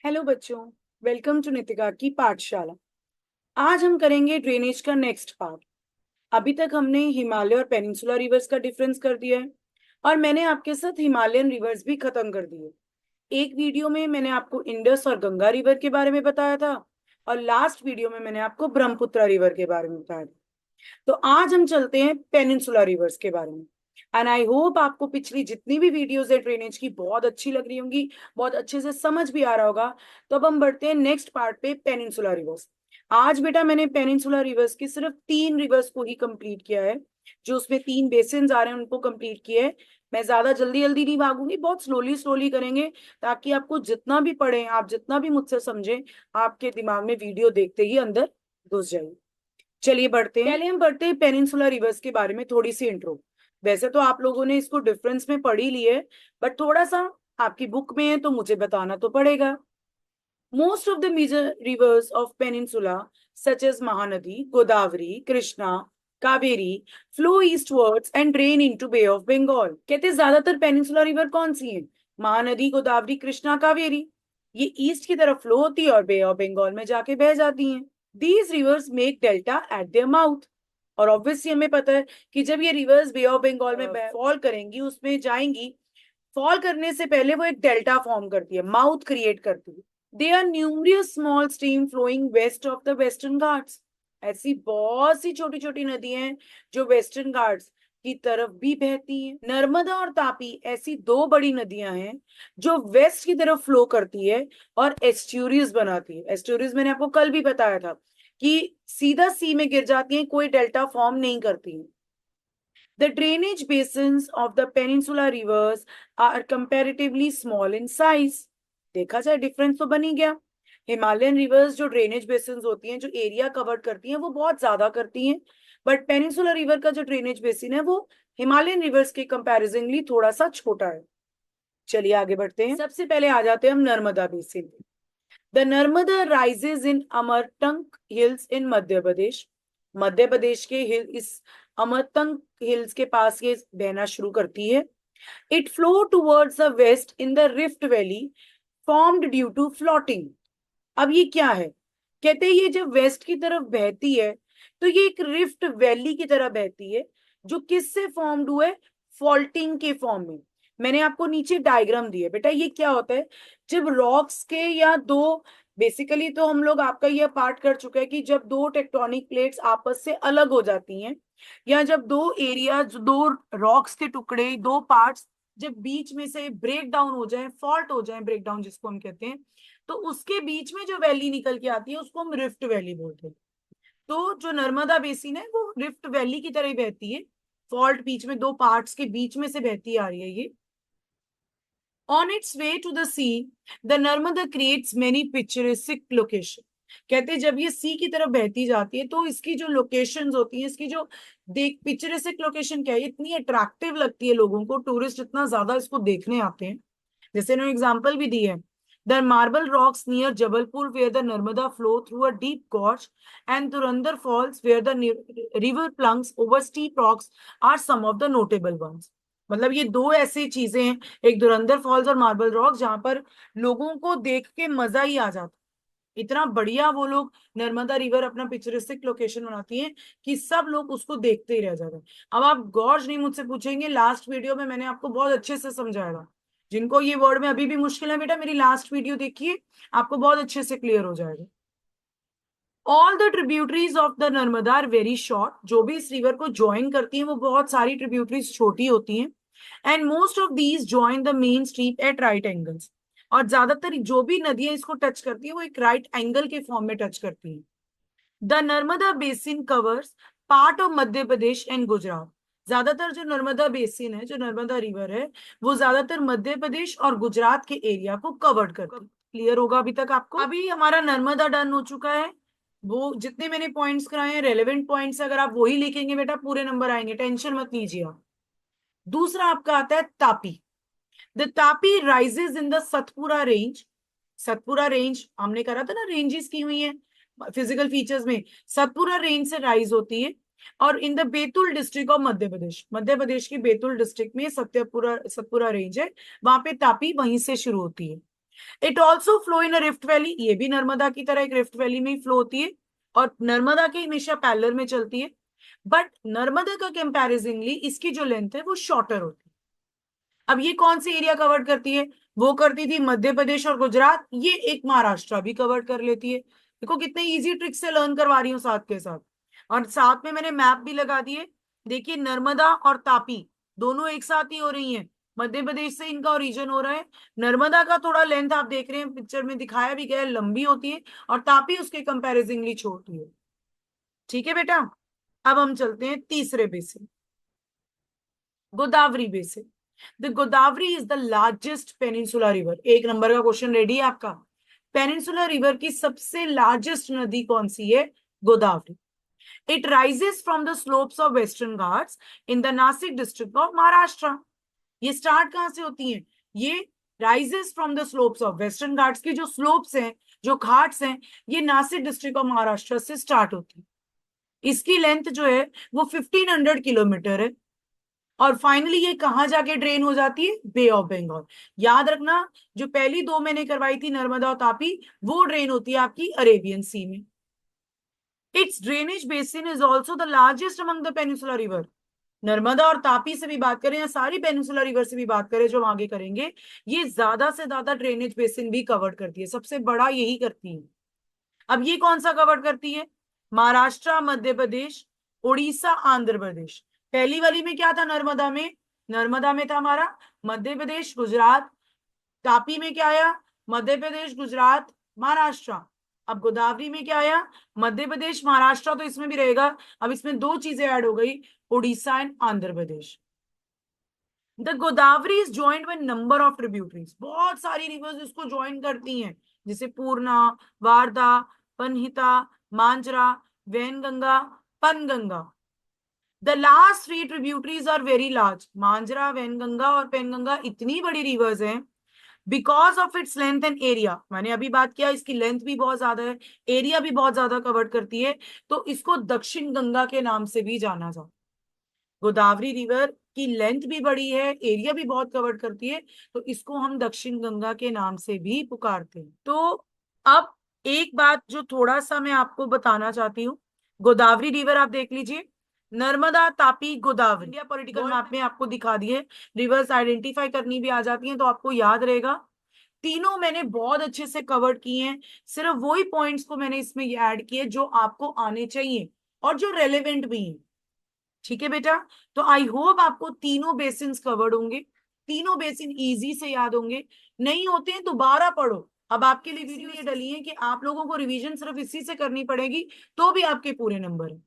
Hello बच्चों, welcome to Nitika की पाठशाला। आज हम करेंगे ड्रेनेज का नेक्स्ट पार्ट। अभी तक हमने हिमालय और पेनिनसुला रिवर्स का डिफरेंस कर दिया है और मैंने आपके साथ हिमालयन रिवर्स भी खत्म कर दिए। एक वीडियो में मैंने आपको इंडस और गंगा रिवर के बारे में बताया था और लास्ट वीडियो में मैंने आपको ब्रह्मपुत्र रिवर के बारे में बताया था। तो आज हम चलते हैं पेनिनसुला रिवर्स के बारे में। एंड आई होप आपको पिछली जितनी भी वीडियोस है ड्रेनेज की बहुत अच्छी लग रही होंगी, बहुत अच्छे से समझ भी आ रहा होगा। तो अब हम बढ़ते हैं नेक्स्ट पार्ट पे, पेनिनसुला रिवर्स। आज बेटा मैंने पेनिनसुला रिवर्स की सिर्फ 3 रिवर्स को ही कंप्लीट किया है। जो उसमें 3 बेसिन्स आ रहे हैं उनको कंप्लीट किया है। मैं ज्यादा जल्दी जल्दी नहीं भागूंगी, बहुत स्लोली स्लोली करेंगे ताकि आपको जितना भी पढ़े, आप जितना भी मुझसे समझें, आपके दिमाग में वीडियो देखते ही अंदर घुस जाएगी। चलिए बढ़ते हैं। पहले हम बढ़ते हैं पेनिनसुला रिवर्स के बारे में थोड़ी सी इंट्रो। वैसे तो आप लोगों ने इसको डिफरेंस में पढ़ ही ली है, बट थोड़ा सा आपकी बुक में है तो मुझे बताना तो पड़ेगा। Most of the major rivers of peninsula such as Mahanadi, Godavari, Krishna, Kaveri flow eastwards and drain into Bay of Bengal. कहते हैं ज्यादातर पेनिनसुला रिवर कौन सी है? महानदी, गोदावरी, कृष्णा, कावेरी। ये ईस्ट की तरफ फ्लो होती है और बे ऑफ बंगाल में जाके बह जाती हैं। These rivers make delta eight their mouth. और ऑब्वियसली हमें पता है कि जब ये रिवर्स बे ऑफ बंगाल में फॉल करेंगी, उसमें जाएंगी, फॉल करने से पहले वो एक डेल्टा फॉर्म करती है, माउथ क्रिएट करती है। They are numerous small stream flowing west of the Western Ghats. ऐसी बहुत सी छोटी छोटी नदियां हैं जो वेस्टर्न घाट्स की तरफ भी बहती हैं। नर्मदा और तापी ऐसी 2 बड़ी नदियां हैं जो वेस्ट की तरफ फ्लो करती है और एस्ट्यूरीज बनाती है। एस्ट्यूरीज मैंने आपको कल भी बताया था कि सीधा सी में गिर जाती हैं, कोई डेल्टा फॉर्म नहीं करती हैं। The drainage basins of the peninsula rivers are comparatively small in size. देखा जाए डिफरेंस तो बन ही गया। हिमालयन रिवर्स जो ड्रेनेज बेसिन्स होती हैं, जो एरिया कवर करती हैं, वो बहुत ज्यादा करती हैं। बट पेनिनसुला रिवर का जो ड्रेनेज बेसिन है वो हिमालयन रिवर्स के कंपैरिजनली थोड़ा सा छोटा है। चलिए आगे बढ़ते हैं। सबसे पहले आ जाते हैं हम Narmada basin. The Narmada rises in Amarkantak hills in Madhya Pradesh. Madhya Pradesh के इस अमरतंक हिल्स के पास ये बहना शुरू करती है। It flow towards the west in the rift valley formed due to floating. अब ये क्या है? कहते हैं ये जब वेस्ट की तरफ बहती है तो ये एक रिफ्ट वैली की तरह बहती है, जो किससे फॉर्म्ड हुए? फॉल्टिंग के फॉर्म में। मैंने आपको नीचे डायग्राम दिया बेटा, ये क्या होता है? जब रॉक्स के या दो, बेसिकली तो हम लोग आपका यह पार्ट कर चुके हैं कि जब दो टेक्टोनिक प्लेट्स आपस से अलग हो जाती हैं, या जब दो एरिया, दो रॉक्स के टुकड़े, दो पार्ट्स जब बीच में से ब्रेक डाउन हो जाए, फॉल्ट हो जाए, ब्रेक डाउन जिसको हम कहते हैं, तो उसके बीच में जो वैली निकल के आती है उसको हम रिफ्ट वैली बोलते हैं। तो जो नर्मदा बेसिन है वो रिफ्ट वैली की तरह ही बहती है। फॉल्ट बीच में दो पार्ट्स के बीच में से बहती आ रही है ये। On its way to the sea, the Narmada creates many picturesque location. कहते हैं जब ये सी की तरफ बहती जाती है तो इसकी जो लोकेशंस होती है, इसकी जो देख पिक्चरिस्टिक लोकेशन क्या है, इतनी अट्रैक्टिव लगती है लोगों को, टूरिस्ट इतना ज्यादा इसको देखने आते हैं। जैसे इन्होंने एग्जाम्पल भी दी है। The marble rocks near Jabalpur where the Narmada flow through a deep gorge and Turandar Falls where the river plunges over steep rocks are some of the notable ones. मतलब ये दो ऐसी चीजें हैं, एक धुरंधर फॉल्स और मार्बल रॉक, जहां पर लोगों को देख के मजा ही आ जाता। इतना बढ़िया वो लोग नर्मदा रिवर अपना पिक्चरिस्टिक लोकेशन बनाती है कि सब लोग उसको देखते ही रह जाते हैं। अब आप गौर नहीं मुझसे पूछेंगे, लास्ट वीडियो में मैंने आपको बहुत अच्छे से समझाया। जिनको ये वर्ड में अभी भी मुश्किल है बेटा, मेरी लास्ट वीडियो देखिए, आपको बहुत अच्छे से क्लियर हो जाएगा। All the tributaries of the Narmada are very short. जो भी इस रिवर को ज्वाइन करती हैं वो बहुत सारी ट्रिब्यूटरीज छोटी होती हैं। And most of these join the main stream at right angles. और ज्यादातर जो भी नदियां इसको टच करती है वो एक राइट एंगल के फॉर्म में टच करती है। The Narmada basin covers part of Madhya Pradesh and Gujarat. ज्यादातर जो नर्मदा बेसिन है, जो नर्मदा रिवर है, वो ज्यादातर मध्य प्रदेश और गुजरात के एरिया को कवर्ड करती है। क्लियर होगा अभी तक आपको? अभी हमारा नर्मदा डन हो चुका है। वो जितने मैंने पॉइंट्स कराए हैं रेलेवेंट पॉइंट्स, अगर आप वही लिखेंगे बेटा पूरे नंबर आएंगे, टेंशन मत लीजिए आप। दूसरा आपका आता है Tapi. The Tapi rises in the Satpura range. Satpura range हमने करा था ना, रेंजेस की हुई है फिजिकल फीचर्स में। सतपुरा रेंज से राइज होती है और in the Betul district of Madhya Pradesh, Madhya Pradesh की बैतूल डिस्ट्रिक्ट में सत्यपुरा सतपुरा रेंज है, वहां पे तापी वहीं से शुरू होती है। It also flow in a rift valley, ये भी नर्मदा की तरह एक रिफ्ट वैली में ही फ्लो होती है और नर्मदा के हमेशा पैरेलल में चलती है। बट नर्मदा का कंपैरिजनली इसकी जो लेंथ है वो शॉर्टर होती है। अब ये कौन सी एरिया कवर करती है? वो करती थी मध्य प्रदेश और गुजरात, ये एक महाराष्ट्र भी कवर कर लेती है। देखो कितने इजी ट्रिक से लर्न करवा रही हूँ साथ के साथ, और साथ में मैंने मैप भी लगा दिए। देखिए नर्मदा और तापी दोनों एक साथ ही हो रही हैं, मध्य प्रदेश से इनका ओरिजिन हो रहा है। नर्मदा का थोड़ा लेंथ आप देख रहे हैं पिक्चर में दिखाया भी गया है, लंबी होती है, और तापी उसके कंपैरिजनली छोटी है। ठीक है बेटा, अब हम चलते हैं तीसरे basin, Godavari basin. The Godavari is the largest peninsula river. एक नंबर का क्वेश्चन रेडी है आपका। पेनिनसुला रिवर की सबसे लार्जेस्ट नदी कौन सी है? Godavari. It rises from the slopes of western Ghats in the Nashik district of Maharashtra. ये स्टार्ट कहां से होती है? ये rises from the slopes of western Ghats की जो स्लोप्स हैं, जो घाट्स हैं, ये नासिक डिस्ट्रिक्ट ऑफ महाराष्ट्र से स्टार्ट होती है। इसकी लेंथ जो है वो 1500 किलोमीटर है, और फाइनली ये कहां जाके ड्रेन हो जाती है? बे ऑफ बंगाल। याद रखना, जो पहली दो मैंने करवाई थी नर्मदा और तापी, वो ड्रेन होती है आपकी अरेबियन सी में। It's drainage basin is also the largest among the peninsula river. Narmada और तापी से भी बात करें या सारी पेनिनसुला रिवर से भी बात करें जो हम आगे करेंगे, ये ज्यादा से ज्यादा ड्रेनेज बेसिन भी कवर करती है, सबसे बड़ा यही करती है। अब ये कौन सा कवर करती है? महाराष्ट्र, मध्य प्रदेश, उड़ीसा, आंध्र प्रदेश। पहली वाली में क्या था? नर्मदा में, नर्मदा में था हमारा मध्य प्रदेश, गुजरात। तापी में क्या आया? मध्य प्रदेश, गुजरात, महाराष्ट्र। अब गोदावरी में क्या आया? मध्य प्रदेश, महाराष्ट्र, तो इसमें भी रहेगा। अब इसमें दो चीजें ऐड हो गई, Orissa and Andhra Pradesh. The Godavari is joined by number of tributaries. बहुत सारी रिवर्स इसको ज्वाइन करती हैं, जैसे Purna, Wardha, Pranhita, Manjira, Wainganga, Penganga. The last three tributaries are very large. Manjira, Wainganga और पेनगंगा इतनी बड़ी रिवर्स हैं because of its length and area. मैंने अभी बात किया, इसकी लेंथ भी बहुत ज्यादा है, एरिया भी बहुत ज्यादा कवर करती है, तो इसको दक्षिण गंगा के नाम से भी जाना जाता। गोदावरी रिवर की लेंथ भी बड़ी है, एरिया भी बहुत कवर करती है, तो इसको हम दक्षिण गंगा के नाम से भी पुकारते हैं। तो अब एक बात जो थोड़ा सा मैं आपको बताना चाहती हूँ, गोदावरी रिवर आप देख लीजिए, Narmada, Tapi, Godavari, India political map में आपको दिखा दिए। रिवर्स आइडेंटिफाई करनी भी आ जाती है तो आपको याद रहेगा। तीनों मैंने बहुत अच्छे से कवर किए हैं, सिर्फ वही पॉइंट्स को मैंने इसमें ऐड किए जो आपको आने चाहिए और जो रेलेवेंट भी हैं। ठीक है बेटा, तो आई होप आपको तीनों बेसिन कवर्ड होंगे, तीनों बेसिन इजी से याद होंगे। नहीं होते हैं दोबारा पढ़ो। अब आपके लिए वीडियो ये डली है कि आप लोगों को रिवीजन सिर्फ इसी से करनी पड़ेगी, तो भी आपके पूरे नंबर है।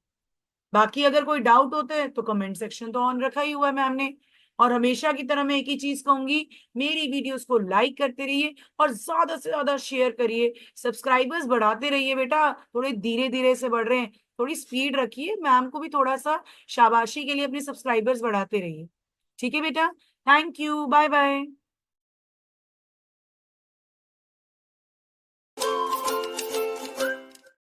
बाकी अगर कोई डाउट होता है तो कमेंट सेक्शन तो ऑन रखा ही हुआ है मैम ने। और हमेशा की तरह मैं एक ही चीज कहूंगी, मेरी वीडियोस को लाइक करते रहिए और ज्यादा से ज्यादा शेयर करिए। सब्सक्राइबर्स बढ़ाते रहिए बेटा, थोड़े धीरे धीरे से बढ़ रहे हैं, थोड़ी स्पीड रखिए, मैम को भी थोड़ा सा शाबाशी के लिए अपने सब्सक्राइबर्स बढ़ाते रहिए। ठीक है बेटा, थैंक यू, बाय बाय।